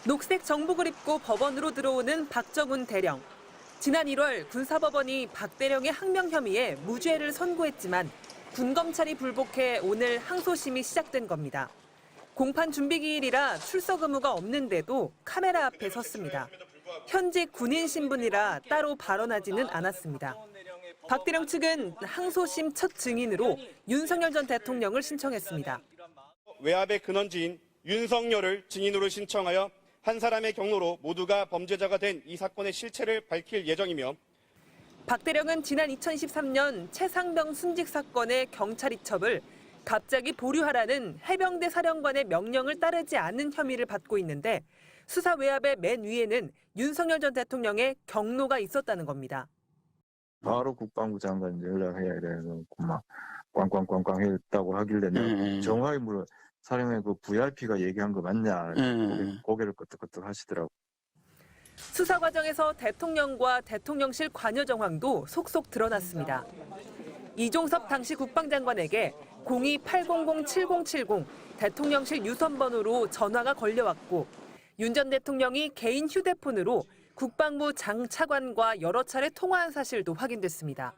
녹색 정복을 입고 법원으로 들어오는 박정훈 대령. 지난 1월 군사법원이 박 대령의 항명 혐의에 무죄를 선고했지만 군검찰이 불복해 오늘 항소심이 시작된 겁니다. 공판 준비 기일이라 출석 의무가 없는데도 카메라 앞에 섰습니다. 현직 군인 신분이라 따로 발언하지는 않았습니다. 박 대령 측은 항소심 첫 증인으로 윤석열 전 대통령을 신청했습니다. 외압의 근원지인 윤석열을 증인으로 신청하여 한 사람의 경로로 모두가 범죄자가 된 이 사건의 실체를 밝힐 예정이며 박 대령은 지난 2013년 최상병 순직 사건의 경찰 이첩을 갑자기 보류하라는 해병대 사령관의 명령을 따르지 않은 혐의를 받고 있는데 수사 외압의 맨 위에는 윤석열 전 대통령의 경로가 있었다는 겁니다. 바로 국방부 장관 연락해야 돼서 막 꽝꽝꽝꽝 했다고 하길래 정확히 물어 사령관 그 VIP가 얘기한 거 맞냐 고개를 끄덕끄덕 하시더라고. 수사 과정에서 대통령과 대통령실 관여 정황도 속속 드러났습니다. 이종섭 당시 국방장관에게 02-800-7070 대통령실 유선번호로 전화가 걸려왔고 윤 전 대통령이 개인 휴대폰으로 국방부 장 차관과 여러 차례 통화한 사실도 확인됐습니다.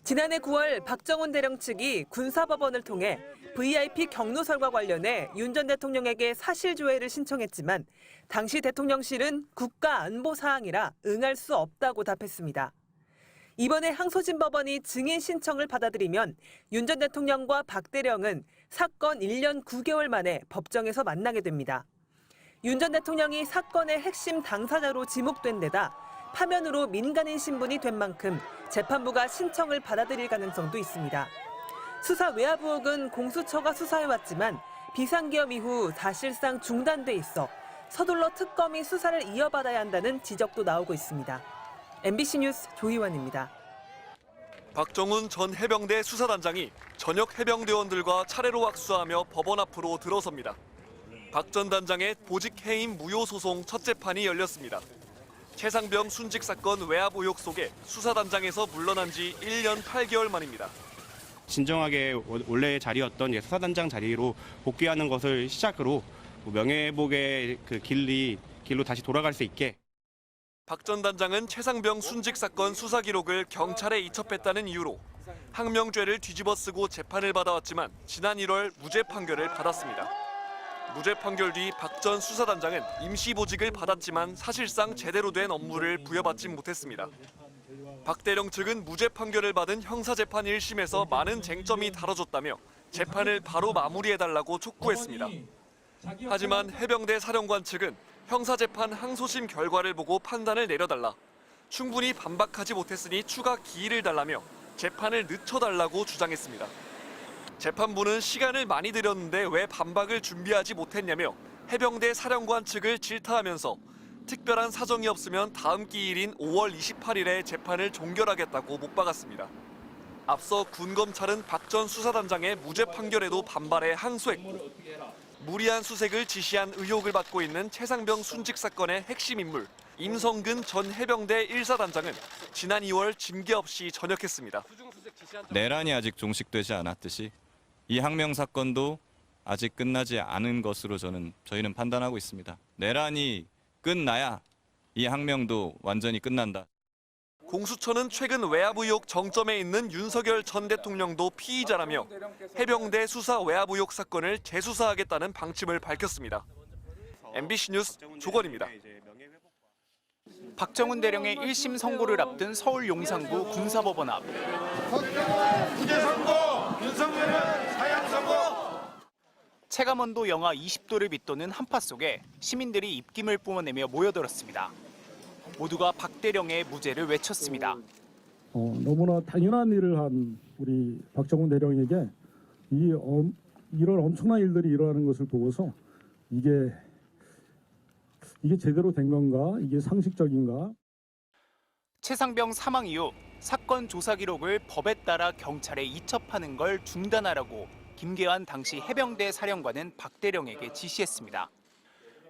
지난해 9월 박정훈 대령 측이 군사법원을 통해 VIP 경로설과 관련해 윤 전 대통령에게 사실조회를 신청했지만 당시 대통령실은 국가안보 사항이라 응할 수 없다고 답했습니다. 이번에 항소심 법원이 증인 신청을 받아들이면 윤 전 대통령과 박 대령은 사건 1년 9개월 만에 법정에서 만나게 됩니다. 윤 전 대통령이 사건의 핵심 당사자로 지목된 데다 파면으로 민간인 신분이 된 만큼 재판부가 신청을 받아들일 가능성도 있습니다. 수사 외압 의혹은 공수처가 수사해왔지만 비상계엄 이후 사실상 중단돼 있어 서둘러 특검이 수사를 이어받아야 한다는 지적도 나오고 있습니다. MBC 뉴스 조희원입니다. 박정훈 전 해병대 수사단장이 전역 해병대원들과 차례로 악수하며 법원 앞으로 들어섭니다. 박 전 단장의 보직 해임 무효 소송 첫 재판이 열렸습니다. 최상병 순직 사건 외압 의혹 속에 수사단장에서 물러난 지 1년 8개월 만입니다. 진정하게 원래 자리였던 수사단장 자리로 복귀하는 것을 시작으로 명예회복의 그 길로 다시 돌아갈 수 있게. 박 전 단장은 최상병 순직 사건 수사 기록을 경찰에 이첩했다는 이유로 항명죄를 뒤집어쓰고 재판을 받아왔지만 지난 1월 무죄 판결을 받았습니다. 무죄 판결 뒤 박 전 수사단장은 임시보직을 받았지만 사실상 제대로 된 업무를 부여받지 못했습니다. 박 대령 측은 무죄 판결을 받은 형사재판 1심에서 많은 쟁점이 다뤄졌다며 재판을 바로 마무리해달라고 촉구했습니다. 하지만 해병대 사령관 측은 형사재판 항소심 결과를 보고 판단을 내려달라, 충분히 반박하지 못했으니 추가 기일을 달라며 재판을 늦춰달라고 주장했습니다. 재판부는 시간을 많이 들였는데 왜 반박을 준비하지 못했냐며 해병대 사령관 측을 질타하면서 특별한 사정이 없으면 다음 기일인 5월 28일에 재판을 종결하겠다고 못 박았습니다. 앞서 군검찰은 박 전 수사단장의 무죄 판결에도 반발해 항소했고 무리한 수색을 지시한 의혹을 받고 있는 최상병 순직 사건의 핵심 인물 임성근 전 해병대 1사단장은 지난 2월 징계 없이 전역했습니다. 내란이 아직 종식되지 않았듯이 이 항명 사건도 아직 끝나지 않은 것으로 저희는 판단하고 있습니다. 내란이 끝나야 이 항명도 완전히 끝난다. 공수처는 최근 외압 의혹 정점에 있는 윤석열 전 대통령도 피의자라며 해병대 수사 외압 의혹 사건을 재수사하겠다는 방침을 밝혔습니다. MBC 뉴스 조건입니다. 박정훈 대령의 1심 선고를 앞둔 서울 용산구 군사법원 앞. 무죄 선고! 윤석열은 사형 선고! 체감온도 영하 20도를 밑도는 한파 속에 시민들이 입김을 뿜어내며 모여들었습니다. 모두가 박 대령의 무죄를 외쳤습니다. 너무나 당연한 일을 한 우리 박정훈 대령에게 이런 엄청난 일들이 일어나는 것을 보고서 이게 제대로 된 건가? 이게 상식적인가? 최상병 사망 이후 사건 조사 기록을 법에 따라 경찰에 이첩하는 걸 중단하라고 김계환 당시 해병대 사령관은 박 대령에게 지시했습니다.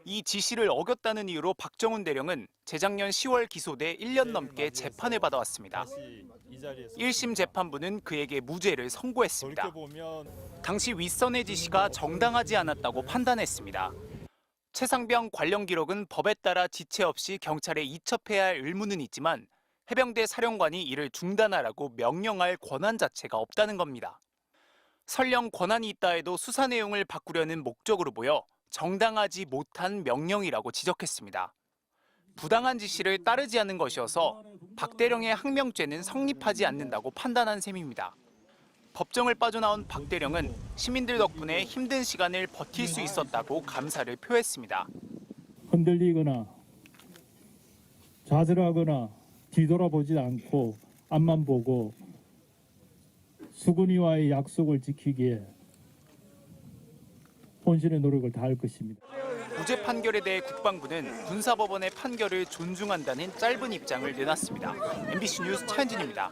이 지시를 어겼다는 이유로 박정훈 대령은 재작년 10월 기소돼 1년 넘게 재판을 받아왔습니다. 1심 재판부는 그에게 무죄를 선고했습니다. 당시 윗선의 지시가 정당하지 않았다고 판단했습니다. 최상병 관련 기록은 법에 따라 지체 없이 경찰에 이첩해야 할 의무는 있지만 해병대 사령관이 이를 중단하라고 명령할 권한 자체가 없다는 겁니다. 설령 권한이 있다 해도 수사 내용을 바꾸려는 목적으로 보여 정당하지 못한 명령이라고 지적했습니다. 부당한 지시를 따르지 않는 것이어서 박 대령의 항명죄는 성립하지 않는다고 판단한 셈입니다. 법정을 빠져나온 박 대령은 시민들 덕분에 힘든 시간을 버틸 수 있었다고 감사를 표했습니다. 흔들리거나 좌절하거나 뒤돌아보지 않고 앞만 보고 수군이와의 약속을 지키기에 혼신의 노력을 다할 것입니다. 무죄 판결에 대해 국방부는 군사법원의 판결을 존중한다는 짧은 입장을 내놨습니다. MBC 뉴스 차현진입니다.